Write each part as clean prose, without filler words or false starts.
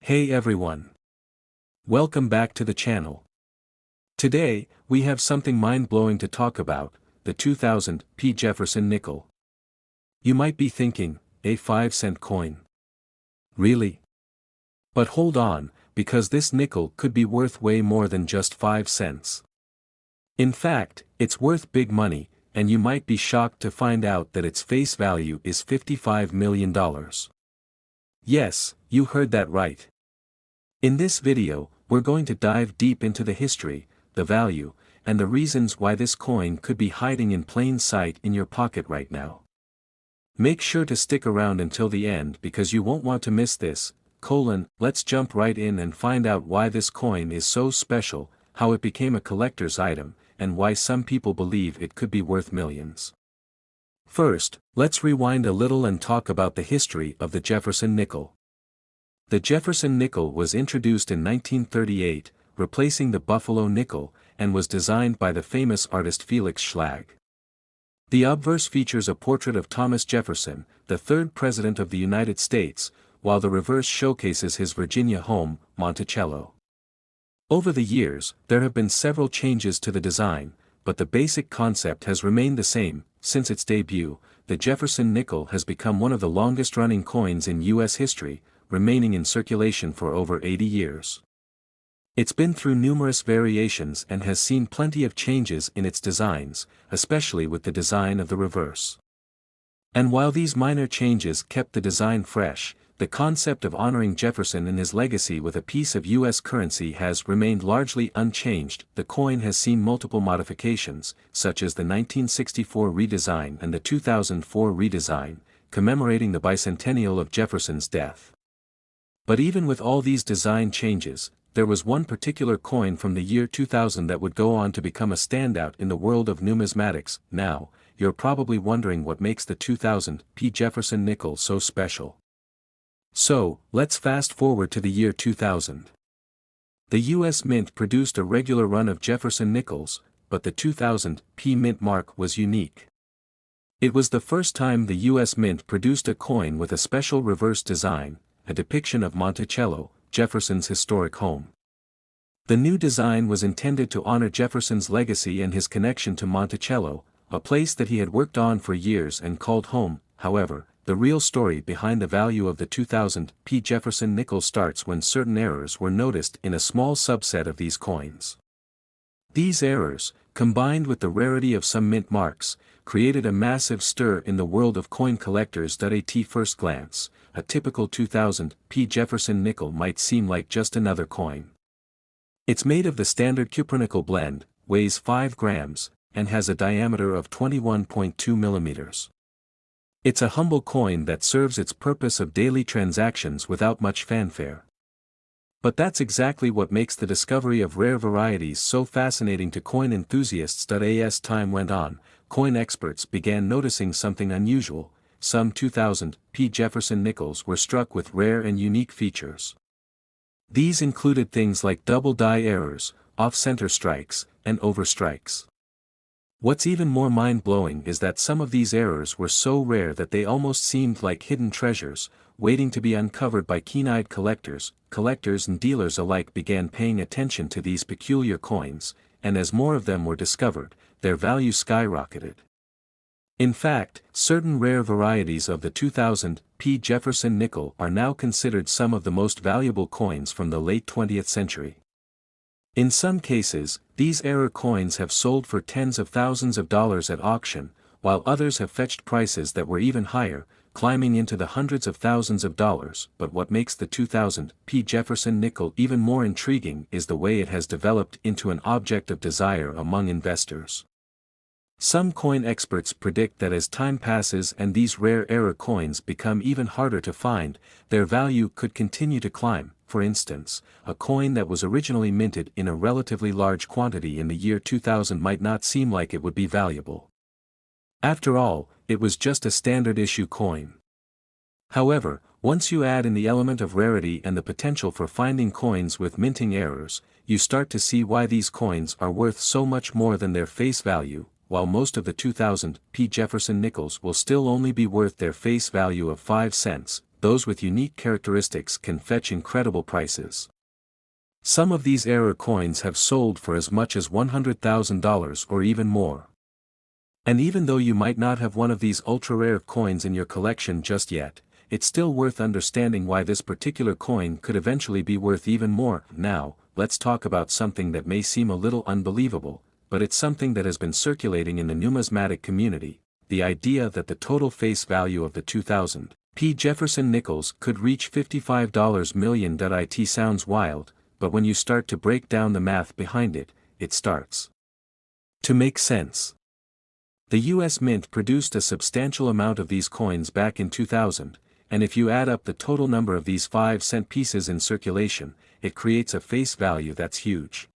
Hey everyone. Welcome back to the channel. Today, we have something mind-blowing to talk about, the 2000 P. Jefferson nickel. You might be thinking, a 5-cent coin. Really? But hold on, because this nickel could be worth way more than just 5 cents. In fact, it's worth big money, and you might be shocked to find out that its face value is $55 million. Yes, you heard that right. In this video, we're going to dive deep into the history, the value, and the reasons why this coin could be hiding in plain sight in your pocket right now. Make sure to stick around until the end because you won't want to miss this. Let's jump right in and find out why this coin is so special, how it became a collector's item, and why some people believe it could be worth millions. First, let's rewind a little and talk about the history of the Jefferson nickel. The Jefferson nickel was introduced in 1938, replacing the Buffalo nickel, and was designed by the famous artist Felix Schlag. The obverse features a portrait of Thomas Jefferson, the third President of the United States, while the reverse showcases his Virginia home, Monticello. Over the years, there have been several changes to the design, but the basic concept has remained the same. Since its debut, the Jefferson nickel has become one of the longest-running coins in U.S. history, remaining in circulation for over 80 years. It's been through numerous variations and has seen plenty of changes in its designs, especially with the design of the reverse. And while these minor changes kept the design fresh, the concept of honoring Jefferson and his legacy with a piece of U.S. currency has remained largely unchanged. The coin has seen multiple modifications, such as the 1964 redesign and the 2004 redesign, commemorating the bicentennial of Jefferson's death. But even with all these design changes, there was one particular coin from the year 2000 that would go on to become a standout in the world of numismatics. Now, you're probably wondering what makes the 2000 P. Jefferson nickel so special. So, let's fast forward to the year 2000. The U.S. Mint produced a regular run of Jefferson nickels, but the 2000 P. Mint mark was unique. It was the first time the U.S. Mint produced a coin with a special reverse design, a depiction of Monticello, Jefferson's historic home. The new design was intended to honor Jefferson's legacy and his connection to Monticello, a place that he had worked on for years and called home. However, the real story behind the value of the 2000 P. Jefferson nickel starts when certain errors were noticed in a small subset of these coins. These errors, combined with the rarity of some mint marks, created a massive stir in the world of coin collectors. At first glance, a typical 2000 P. Jefferson nickel might seem like just another coin. It's made of the standard cupronickel blend, weighs 5 grams, and has a diameter of 21.2 millimeters. It's a humble coin that serves its purpose of daily transactions without much fanfare. But that's exactly what makes the discovery of rare varieties so fascinating to coin enthusiasts. As time went on, coin experts began noticing something unusual. Some 2000 P. Jefferson nickels were struck with rare and unique features. These included things like double die errors, off-center strikes, and overstrikes. What's even more mind-blowing is that some of these errors were so rare that they almost seemed like hidden treasures, waiting to be uncovered by keen-eyed collectors. Collectors and dealers alike began paying attention to these peculiar coins, and as more of them were discovered, their value skyrocketed. In fact, certain rare varieties of the 2000 P. Jefferson nickel are now considered some of the most valuable coins from the late 20th century. In some cases, these error coins have sold for tens of thousands of dollars at auction, while others have fetched prices that were even higher, climbing into the hundreds of thousands of dollars. But what makes the 2000 P. Jefferson nickel even more intriguing is the way it has developed into an object of desire among investors. Some coin experts predict that as time passes and these rare error coins become even harder to find, their value could continue to climb. For instance, a coin that was originally minted in a relatively large quantity in the year 2000 might not seem like it would be valuable. After all, it was just a standard issue coin. However, once you add in the element of rarity and the potential for finding coins with minting errors, you start to see why these coins are worth so much more than their face value. While most of the 2000 P. Jefferson nickels will still only be worth their face value of 5 cents, those with unique characteristics can fetch incredible prices. Some of these error coins have sold for as much as $100,000 or even more. And even though you might not have one of these ultra-rare coins in your collection just yet, it's still worth understanding why this particular coin could eventually be worth even more. Now, let's talk about something that may seem a little unbelievable, but it's something that has been circulating in the numismatic community: the idea that the total face value of the 2000 P. Jefferson Nickels could reach $55 million. It sounds wild, but when you start to break down the math behind it, it starts to make sense. The US Mint produced a substantial amount of these coins back in 2000, and if you add up the total number of these 5-cent pieces in circulation, it creates a face value that's huge.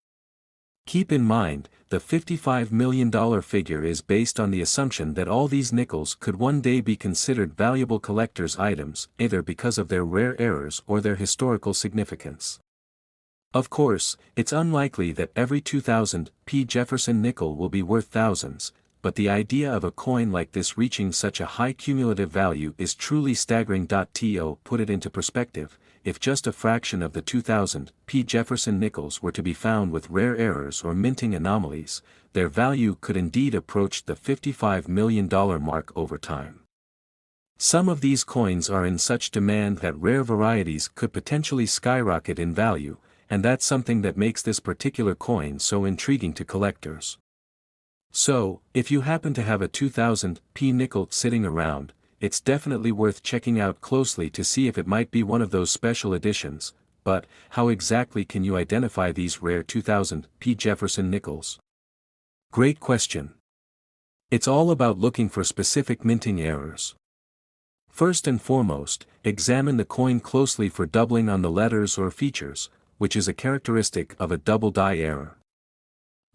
Keep in mind, the $55 million figure is based on the assumption that all these nickels could one day be considered valuable collector's items, either because of their rare errors or their historical significance. Of course, it's unlikely that every 2000 P. Jefferson nickel will be worth thousands, but the idea of a coin like this reaching such a high cumulative value is truly staggering. To put it into perspective, if just a fraction of the 2000 P. Jefferson nickels were to be found with rare errors or minting anomalies, their value could indeed approach the $55 million mark over time. Some of these coins are in such demand that rare varieties could potentially skyrocket in value, and that's something that makes this particular coin so intriguing to collectors. So, if you happen to have a 2000 P nickel sitting around, it's definitely worth checking out closely to see if it might be one of those special editions. But, how exactly can you identify these rare 2000 P Jefferson nickels? Great question. It's all about looking for specific minting errors. First and foremost, examine the coin closely for doubling on the letters or features, which is a characteristic of a double die error.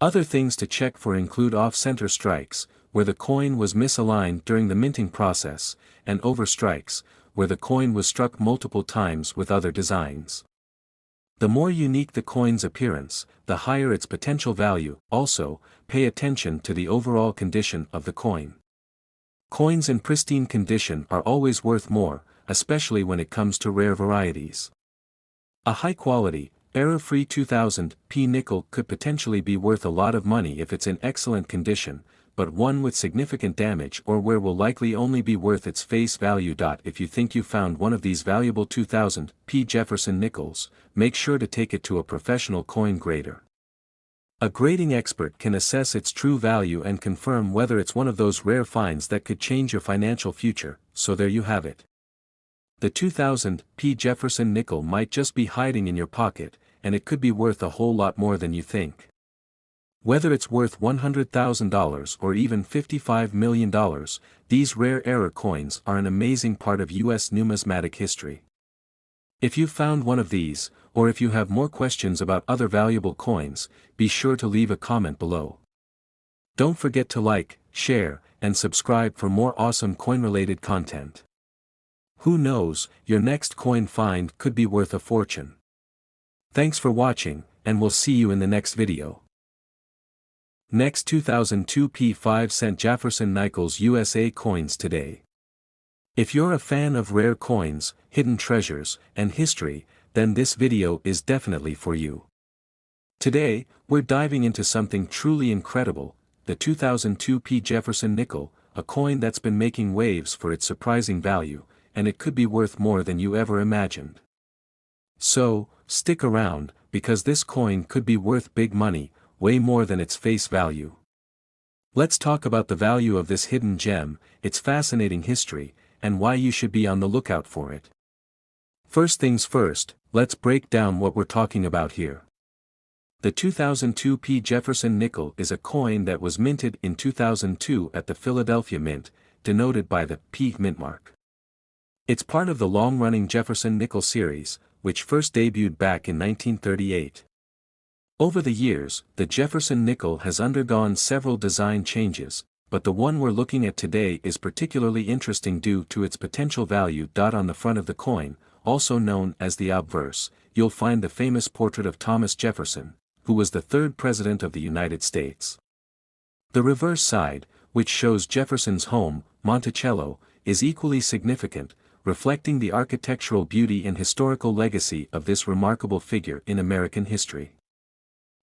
Other things to check for include off-center strikes, where the coin was misaligned during the minting process, and overstrikes, where the coin was struck multiple times with other designs. The more unique the coin's appearance, the higher its potential value. Also, pay attention to the overall condition of the coin. Coins in pristine condition are always worth more, especially when it comes to rare varieties. A high-quality, error-free 2000 P nickel could potentially be worth a lot of money if it's in excellent condition, but one with significant damage or wear will likely only be worth its face value. If you think you found one of these valuable 2000 P Jefferson nickels, make sure to take it to a professional coin grader. A grading expert can assess its true value and confirm whether it's one of those rare finds that could change your financial future. So there you have it. The 2000 P Jefferson nickel might just be hiding in your pocket, and it could be worth a whole lot more than you think. Whether it's worth $100,000 or even $55 million, these rare error coins are an amazing part of US numismatic history. If you've found one of these, or if you have more questions about other valuable coins, be sure to leave a comment below. Don't forget to like, share, and subscribe for more awesome coin-related content. Who knows, your next coin find could be worth a fortune. Thanks for watching, and we'll see you in the next video. Next 2002 P 5-cent Jefferson Nickels USA coins today. If you're a fan of rare coins, hidden treasures, and history, then this video is definitely for you. Today, we're diving into something truly incredible, the 2002 P Jefferson nickel, a coin that's been making waves for its surprising value, and it could be worth more than you ever imagined. So, stick around, because this coin could be worth big money, way more than its face value. Let's talk about the value of this hidden gem, its fascinating history, and why you should be on the lookout for it. First things first, let's break down what we're talking about here. The 2002 P Jefferson nickel is a coin that was minted in 2002 at the Philadelphia Mint, denoted by the P mint mark. It's part of the long-running Jefferson nickel series, which first debuted back in 1938. Over the years, the Jefferson nickel has undergone several design changes, but the one we're looking at today is particularly interesting due to its potential value. On the front of the coin, also known as the obverse, you'll find the famous portrait of Thomas Jefferson, who was the third president of the United States. The reverse side, which shows Jefferson's home, Monticello, is equally significant, reflecting the architectural beauty and historical legacy of this remarkable figure in American history.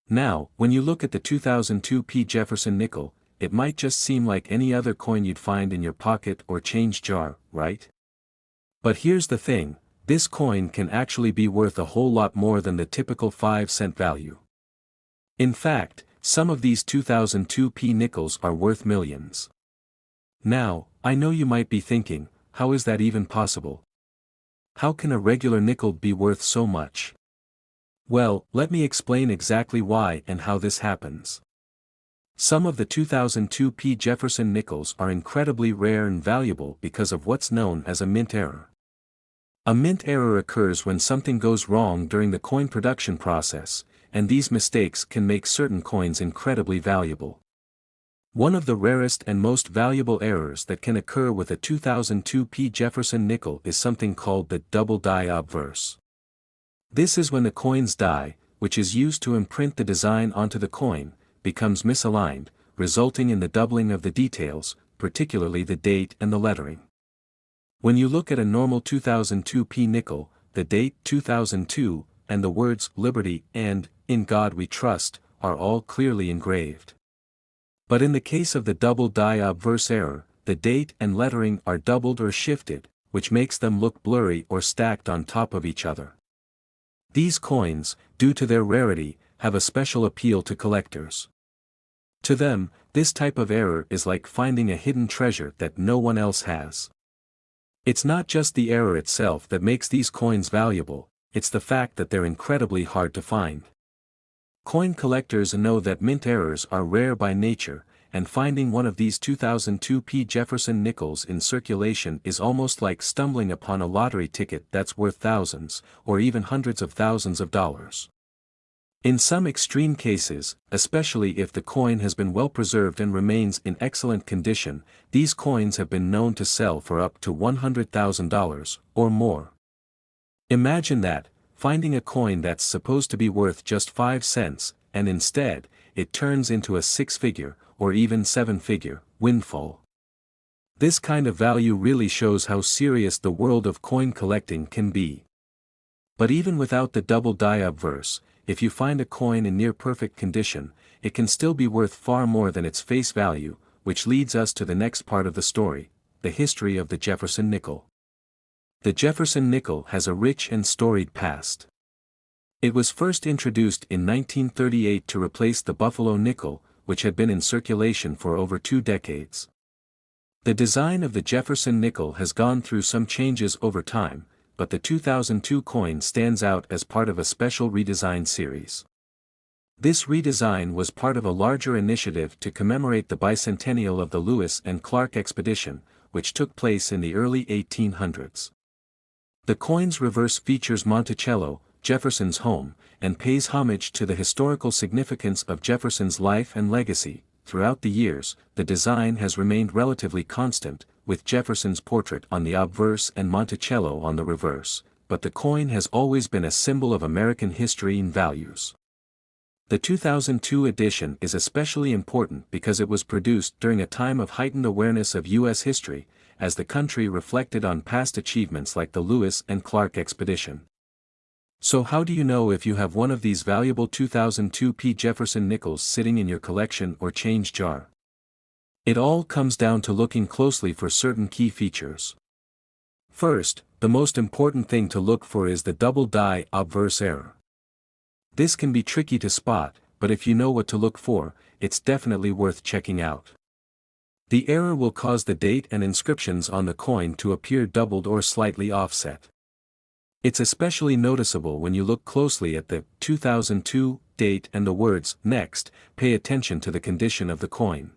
Now, when you look at the 2002 P. Jefferson nickel, it might just seem like any other coin you'd find in your pocket or change jar, right? But here's the thing, this coin can actually be worth a whole lot more than the typical 5-cent value. In fact, some of these 2002 P nickels are worth millions. Now, I know you might be thinking, how is that even possible? How can a regular nickel be worth so much? Well, let me explain exactly why and how this happens. Some of the 2002 P. Jefferson nickels are incredibly rare and valuable because of what's known as a mint error. A mint error occurs when something goes wrong during the coin production process, and these mistakes can make certain coins incredibly valuable. One of the rarest and most valuable errors that can occur with a 2002 P. Jefferson nickel is something called the double die obverse. This is when the coin's die, which is used to imprint the design onto the coin, becomes misaligned, resulting in the doubling of the details, particularly the date and the lettering. When you look at a normal 2002 P nickel, the date 2002, and the words Liberty and In God We Trust, are all clearly engraved. But in the case of the double die obverse error, the date and lettering are doubled or shifted, which makes them look blurry or stacked on top of each other. These coins, due to their rarity, have a special appeal to collectors. To them, this type of error is like finding a hidden treasure that no one else has. It's not just the error itself that makes these coins valuable, it's the fact that they're incredibly hard to find. Coin collectors know that mint errors are rare by nature, and finding one of these 2002 P. Jefferson nickels in circulation is almost like stumbling upon a lottery ticket that's worth thousands, or even hundreds of thousands of dollars. In some extreme cases, especially if the coin has been well preserved and remains in excellent condition, these coins have been known to sell for up to $100,000, or more. Imagine that, finding a coin that's supposed to be worth just 5 cents, and instead, it turns into a 6-figure, or even 7-figure, windfall. This kind of value really shows how serious the world of coin collecting can be. But even without the double die obverse, if you find a coin in near-perfect condition, it can still be worth far more than its face value, which leads us to the next part of the story, the history of the Jefferson nickel. The Jefferson nickel has a rich and storied past. It was first introduced in 1938 to replace the Buffalo nickel, which had been in circulation for over 2 decades. The design of the Jefferson nickel has gone through some changes over time, but the 2002 coin stands out as part of a special redesign series. This redesign was part of a larger initiative to commemorate the bicentennial of the Lewis and Clark expedition, which took place in the early 1800s. The coin's reverse features Monticello, Jefferson's home, and pays homage to the historical significance of Jefferson's life and legacy. Throughout the years, the design has remained relatively constant, with Jefferson's portrait on the obverse and Monticello on the reverse, but the coin has always been a symbol of American history and values. The 2002 edition is especially important because it was produced during a time of heightened awareness of U.S. history, as the country reflected on past achievements like the Lewis and Clark expedition. So how do you know if you have one of these valuable 2002 P. Jefferson nickels sitting in your collection or change jar? It all comes down to looking closely for certain key features. First, the most important thing to look for is the double die obverse error. This can be tricky to spot, but if you know what to look for, it's definitely worth checking out. The error will cause the date and inscriptions on the coin to appear doubled or slightly offset. It's especially noticeable when you look closely at the 2002 date and the words next. Pay attention to the condition of the coin.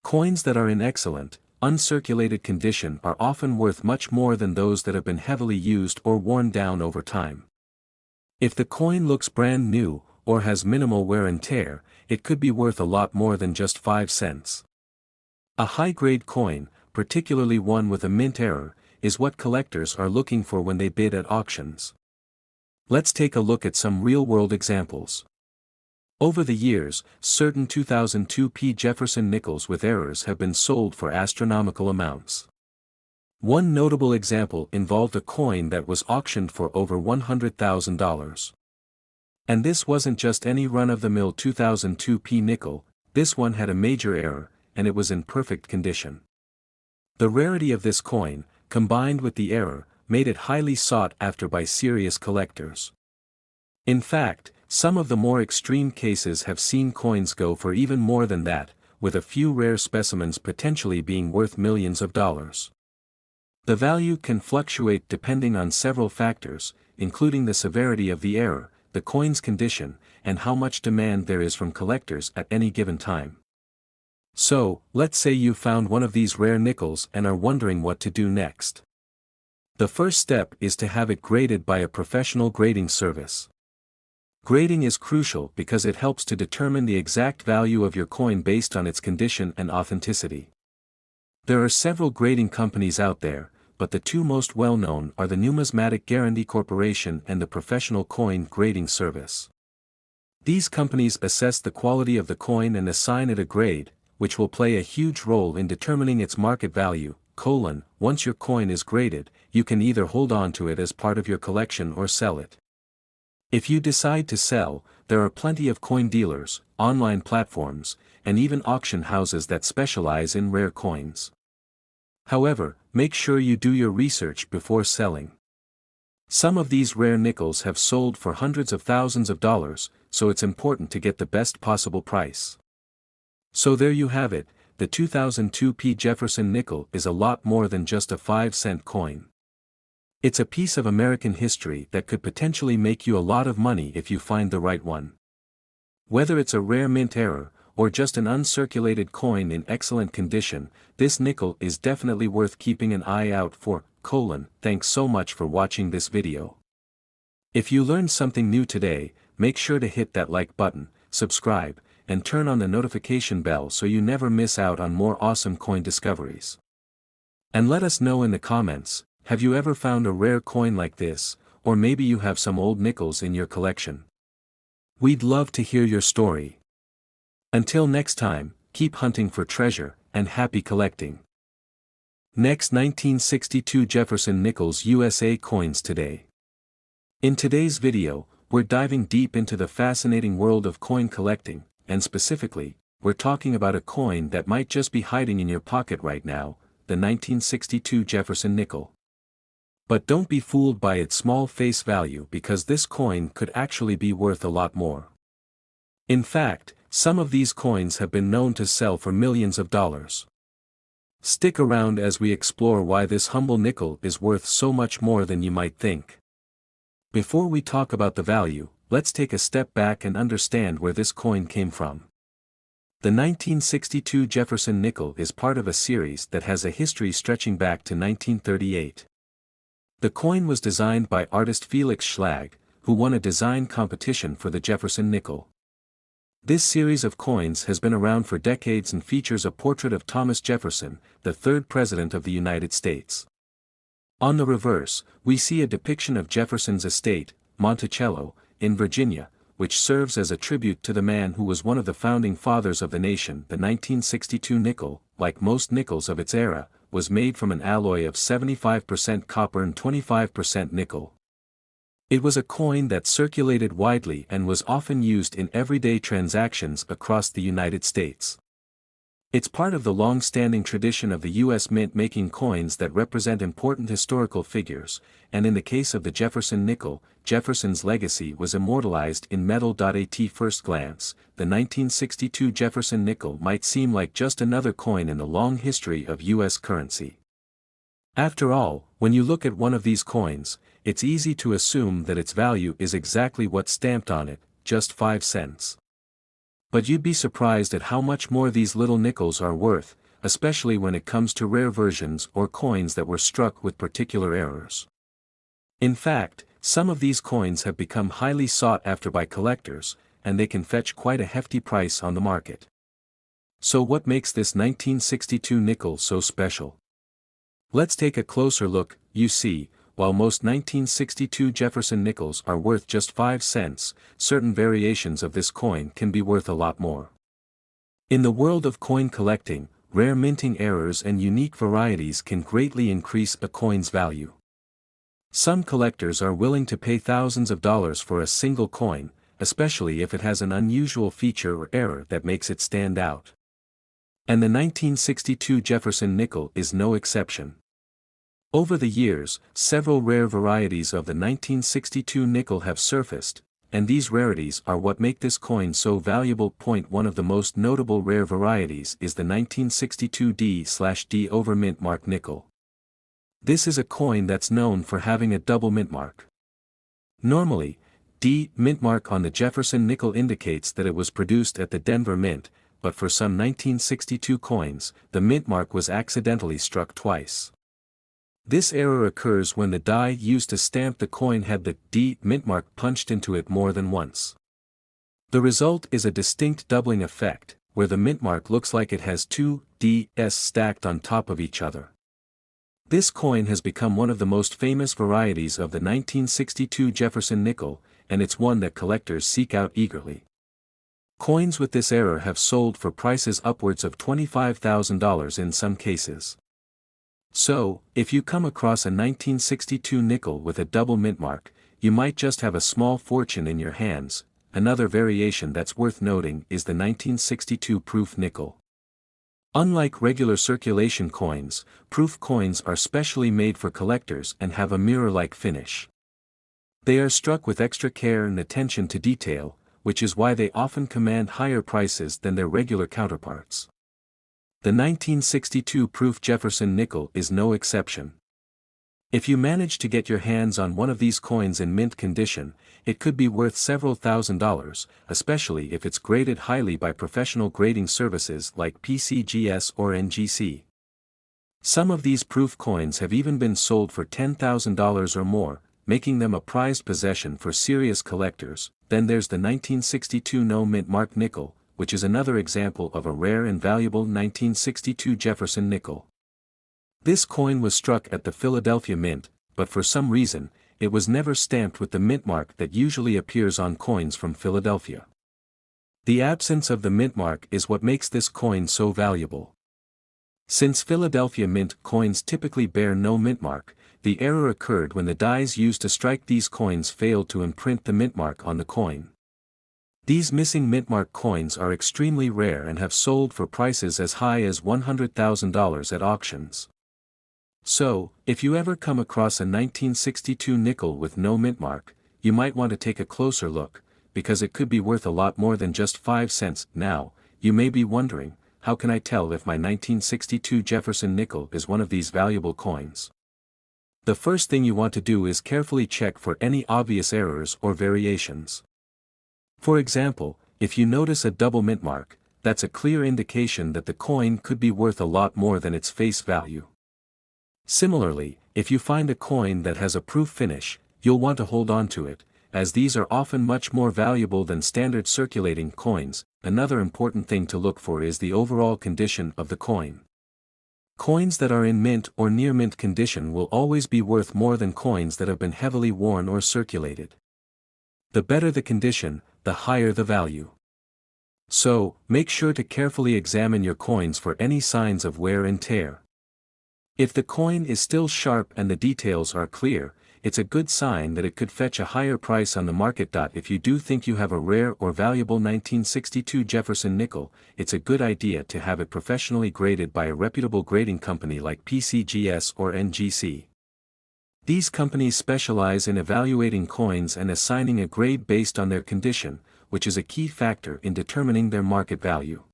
Coins that are in excellent, uncirculated condition are often worth much more than those that have been heavily used or worn down over time. If the coin looks brand new, or has minimal wear and tear, it could be worth a lot more than just 5 cents. A high-grade coin, particularly one with a mint error, is what collectors are looking for when they bid at auctions. Let's take a look at some real-world examples. Over the years, certain 2002 P. Jefferson nickels with errors have been sold for astronomical amounts. One notable example involved a coin that was auctioned for over $100,000. And this wasn't just any run-of-the-mill 2002p nickel, this one had a major error, and it was in perfect condition. The rarity of this coin, combined with the error, made it highly sought after by serious collectors. In fact, some of the more extreme cases have seen coins go for even more than that, with a few rare specimens potentially being worth millions of dollars. The value can fluctuate depending on several factors, including the severity of the error, the coin's condition, and how much demand there is from collectors at any given time. So, let's say you found one of these rare nickels and are wondering what to do next. The first step is to have it graded by a professional grading service. Grading is crucial because it helps to determine the exact value of your coin based on its condition and authenticity. There are several grading companies out there, but the two most well-known are the Numismatic Guarantee Corporation and the Professional Coin Grading Service. These companies assess the quality of the coin and assign it a grade, which will play a huge role in determining its market value. Once your coin is graded, you can either hold on to it as part of your collection or sell it. If you decide to sell, there are plenty of coin dealers, online platforms, and even auction houses that specialize in rare coins. However, make sure you do your research before selling. Some of these rare nickels have sold for hundreds of thousands of dollars, so it's important to get the best possible price. So there you have it, the 2002p Jefferson nickel is a lot more than just a 5-cent coin. It's a piece of American history that could potentially make you a lot of money if you find the right one. Whether it's a rare mint error, or just an uncirculated coin in excellent condition, this nickel is definitely worth keeping an eye out for. Thanks so much for watching this video. If you learned something new today, make sure to hit that like button, subscribe, and turn on the notification bell so you never miss out on more awesome coin discoveries. And let us know in the comments, have you ever found a rare coin like this, or maybe you have some old nickels in your collection? We'd love to hear your story. Until next time, keep hunting for treasure, and happy collecting. Next, 1962 Jefferson Nickels USA coins today. In today's video, we're diving deep into the fascinating world of coin collecting, and specifically, we're talking about a coin that might just be hiding in your pocket right now, the 1962 Jefferson nickel. But don't be fooled by its small face value because this coin could actually be worth a lot more. In fact, some of these coins have been known to sell for millions of dollars. Stick around as we explore why this humble nickel is worth so much more than you might think. Before we talk about the value, let's take a step back and understand where this coin came from. The 1962 Jefferson nickel is part of a series that has a history stretching back to 1938. The coin was designed by artist Felix Schlag, who won a design competition for the Jefferson nickel. This series of coins has been around for decades and features a portrait of Thomas Jefferson, the third President of the United States. On the reverse, we see a depiction of Jefferson's estate, Monticello, in Virginia, which serves as a tribute to the man who was one of the founding fathers of the nation. The 1962 nickel, like most nickels of its era, was made from an alloy of 75% copper and 25% nickel. It was a coin that circulated widely and was often used in everyday transactions across the United States. It's part of the long-standing tradition of the U.S. Mint making coins that represent important historical figures, and in the case of the Jefferson nickel, Jefferson's legacy was immortalized in metal. At first glance, the 1962 Jefferson nickel might seem like just another coin in the long history of U.S. currency. After all, when you look at one of these coins, it's easy to assume that its value is exactly what's stamped on it, just 5 cents. But you'd be surprised at how much more these little nickels are worth, especially when it comes to rare versions or coins that were struck with particular errors. In fact, some of these coins have become highly sought after by collectors, and they can fetch quite a hefty price on the market. So what makes this 1962 nickel so special? Let's take a closer look. You see, while most 1962 Jefferson nickels are worth just 5 cents, certain variations of this coin can be worth a lot more. In the world of coin collecting, rare minting errors and unique varieties can greatly increase a coin's value. Some collectors are willing to pay thousands of dollars for a single coin, especially if it has an unusual feature or error that makes it stand out. And the 1962 Jefferson nickel is no exception. Over the years, several rare varieties of the 1962 nickel have surfaced, and these rarities are what make this coin so valuable. One of the most notable rare varieties is the 1962 D/D over mint mark nickel. This is a coin that's known for having a double mint mark. Normally, D mint mark on the Jefferson nickel indicates that it was produced at the Denver Mint, but for some 1962 coins, the mint mark was accidentally struck twice. This error occurs when the die used to stamp the coin had the D mint mark punched into it more than once. The result is a distinct doubling effect, where the mint mark looks like it has two Ds stacked on top of each other. This coin has become one of the most famous varieties of the 1962 Jefferson nickel, and it's one that collectors seek out eagerly. Coins with this error have sold for prices upwards of $25,000 in some cases. So, if you come across a 1962 nickel with a double mint mark, you might just have a small fortune in your hands. Another variation that's worth noting is the 1962 proof nickel. Unlike regular circulation coins, proof coins are specially made for collectors and have a mirror-like finish. They are struck with extra care and attention to detail, which is why they often command higher prices than their regular counterparts. The 1962 proof Jefferson nickel is no exception. If you manage to get your hands on one of these coins in mint condition, it could be worth several $1,000s, especially if it's graded highly by professional grading services like PCGS or NGC. Some of these proof coins have even been sold for $10,000 or more, making them a prized possession for serious collectors. Then there's the 1962 no mint mark nickel, which is another example of a rare and valuable 1962 Jefferson nickel. This coin was struck at the Philadelphia Mint, but for some reason, it was never stamped with the mint mark that usually appears on coins from Philadelphia. The absence of the mint mark is what makes this coin so valuable. Since Philadelphia Mint coins typically bear no mint mark, the error occurred when the dies used to strike these coins failed to imprint the mint mark on the coin. These missing mint mark coins are extremely rare and have sold for prices as high as $100,000 at auctions. So, if you ever come across a 1962 nickel with no mint mark, you might want to take a closer look, because it could be worth a lot more than just 5 cents. Now, you may be wondering, how can I tell if my 1962 Jefferson nickel is one of these valuable coins? The first thing you want to do is carefully check for any obvious errors or variations. For example, if you notice a double mint mark, that's a clear indication that the coin could be worth a lot more than its face value. Similarly, if you find a coin that has a proof finish, you'll want to hold on to it, as these are often much more valuable than standard circulating coins. Another important thing to look for is the overall condition of the coin. Coins that are in mint or near mint condition will always be worth more than coins that have been heavily worn or circulated. The better the condition, the higher the value. So, make sure to carefully examine your coins for any signs of wear and tear. If the coin is still sharp and the details are clear, it's a good sign that it could fetch a higher price on the market. If you do think you have a rare or valuable 1962 Jefferson nickel, it's a good idea to have it professionally graded by a reputable grading company like PCGS or NGC. These companies specialize in evaluating coins and assigning a grade based on their condition, which is a key factor in determining their market value.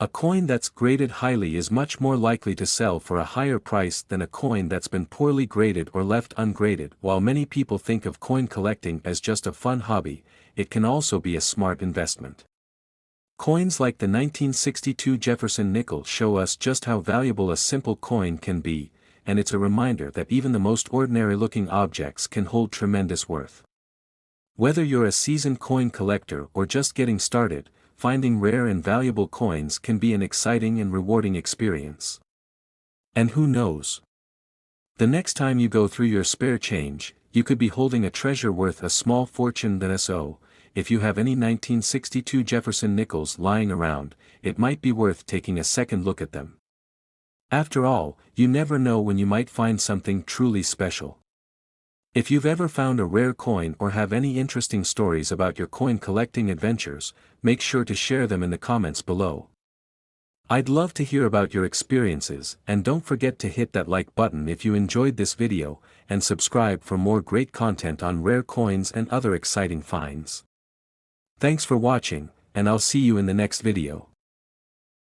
A coin that's graded highly is much more likely to sell for a higher price than a coin that's been poorly graded or left ungraded. While many people think of coin collecting as just a fun hobby, it can also be a smart investment. Coins like the 1962 Jefferson nickel show us just how valuable a simple coin can be, and it's a reminder that even the most ordinary-looking objects can hold tremendous worth. Whether you're a seasoned coin collector or just getting started, finding rare and valuable coins can be an exciting and rewarding experience. And who knows? The next time you go through your spare change, you could be holding a treasure worth a small fortune. So, if you have any 1962 Jefferson Nickels lying around, it might be worth taking a second look at them. After all, you never know when you might find something truly special. If you've ever found a rare coin or have any interesting stories about your coin collecting adventures, make sure to share them in the comments below. I'd love to hear about your experiences, and don't forget to hit that like button if you enjoyed this video, and subscribe for more great content on rare coins and other exciting finds. Thanks for watching, and I'll see you in the next video.